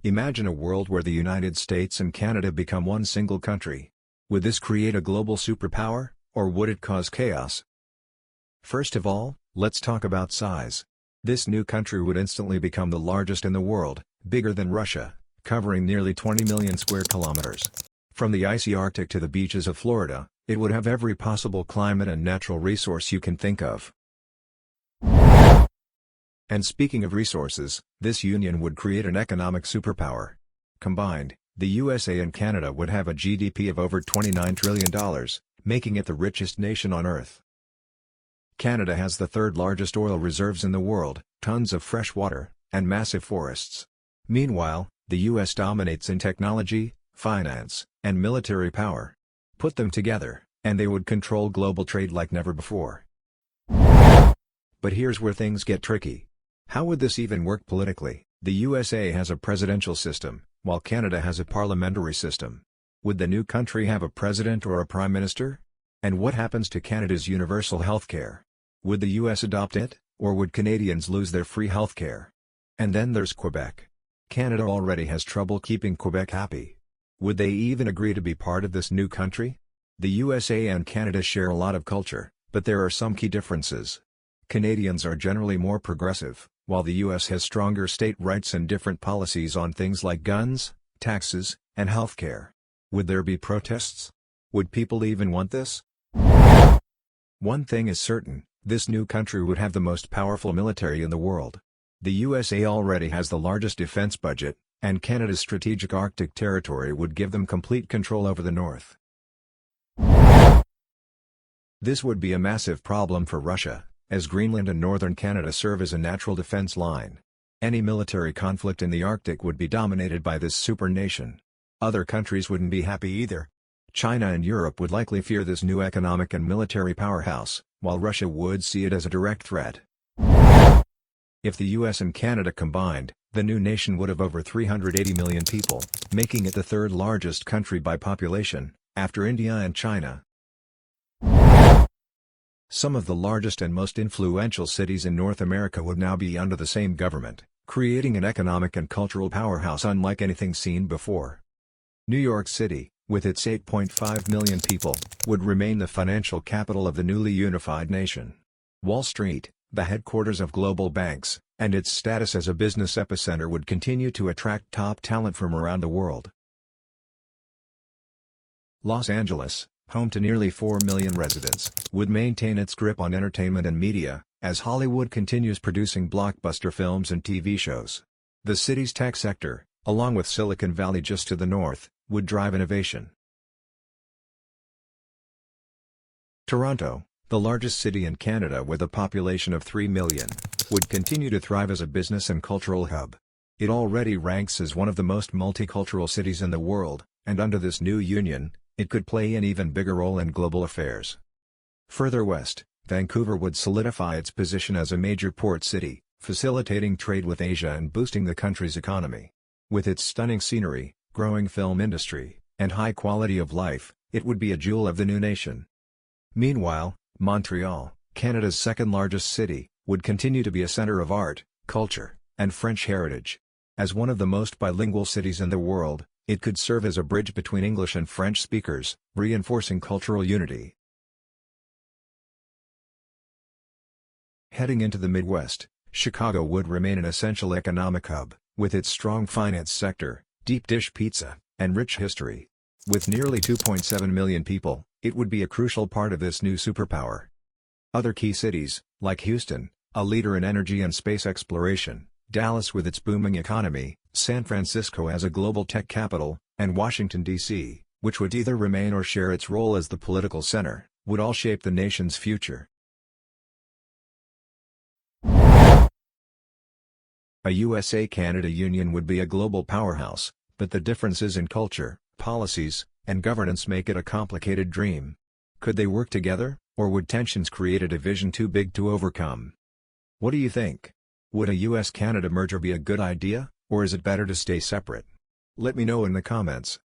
Imagine a world where the United States and Canada become one single country. Would this create a global superpower, or would it cause chaos? First of all, let's talk about size. This new country would instantly become the largest in the world, bigger than Russia, covering nearly 20 million square kilometers. From the icy Arctic to the beaches of Florida, it would have every possible climate and natural resource you can think of. And speaking of resources, this union would create an economic superpower. Combined, the USA and Canada would have a GDP of over $29 trillion, making it the richest nation on Earth. Canada has the third largest oil reserves in the world, tons of fresh water, and massive forests. Meanwhile, the US dominates in technology, finance, and military power. Put them together, and they would control global trade like never before. But here's where things get tricky. How would this even work politically? The USA has a presidential system, while Canada has a parliamentary system. Would the new country have a president or a prime minister? And what happens to Canada's universal health care? Would the US adopt it, or would Canadians lose their free health care? And then there's Quebec. Canada already has trouble keeping Quebec happy. Would they even agree to be part of this new country? The USA and Canada share a lot of culture, but there are some key differences. Canadians are generally more progressive, while the US has stronger state rights and different policies on things like guns, taxes, and healthcare. Would there be protests? Would people even want this? One thing is certain, this new country would have the most powerful military in the world. The USA already has the largest defense budget, and Canada's strategic Arctic territory would give them complete control over the North. This would be a massive problem for Russia, as Greenland and northern Canada serve as a natural defense line. Any military conflict in the Arctic would be dominated by this super nation. Other countries wouldn't be happy either. China and Europe would likely fear this new economic and military powerhouse, while Russia would see it as a direct threat. If the US and Canada combined, the new nation would have over 380 million people, making it the third largest country by population, after India and China. Some of the largest and most influential cities in North America would now be under the same government, creating an economic and cultural powerhouse unlike anything seen before. New York City, with its 8.5 million people, would remain the financial capital of the newly unified nation. Wall Street, the headquarters of global banks, and its status as a business epicenter would continue to attract top talent from around the world. Los Angeles, home to nearly 4 million residents, would maintain its grip on entertainment and media, as Hollywood continues producing blockbuster films and TV shows. The city's tech sector, along with Silicon Valley just to the north, would drive innovation. Toronto, the largest city in Canada with a population of 3 million, would continue to thrive as a business and cultural hub. It already ranks as one of the most multicultural cities in the world, and under this new union, it could play an even bigger role in global affairs. Further west, Vancouver would solidify its position as a major port city, facilitating trade with Asia and boosting the country's economy. With its stunning scenery, growing film industry, and high quality of life, it would be a jewel of the new nation. Meanwhile, Montreal, Canada's second-largest city, would continue to be a center of art, culture, and French heritage. As one of the most bilingual cities in the world, it could serve as a bridge between English and French speakers, reinforcing cultural unity. Heading into the Midwest, Chicago would remain an essential economic hub, with its strong finance sector, deep dish pizza, and rich history. With nearly 2.7 million people, it would be a crucial part of this new superpower. Other key cities, like Houston, a leader in energy and space exploration, Dallas with its booming economy, San Francisco as a global tech capital, and Washington, D.C., which would either remain or share its role as the political center, would all shape the nation's future. A USA-Canada union would be a global powerhouse, but the differences in culture, policies, and governance make it a complicated dream. Could they work together, or would tensions create a division too big to overcome? What do you think? Would a US-Canada merger be a good idea, or is it better to stay separate? Let me know in the comments.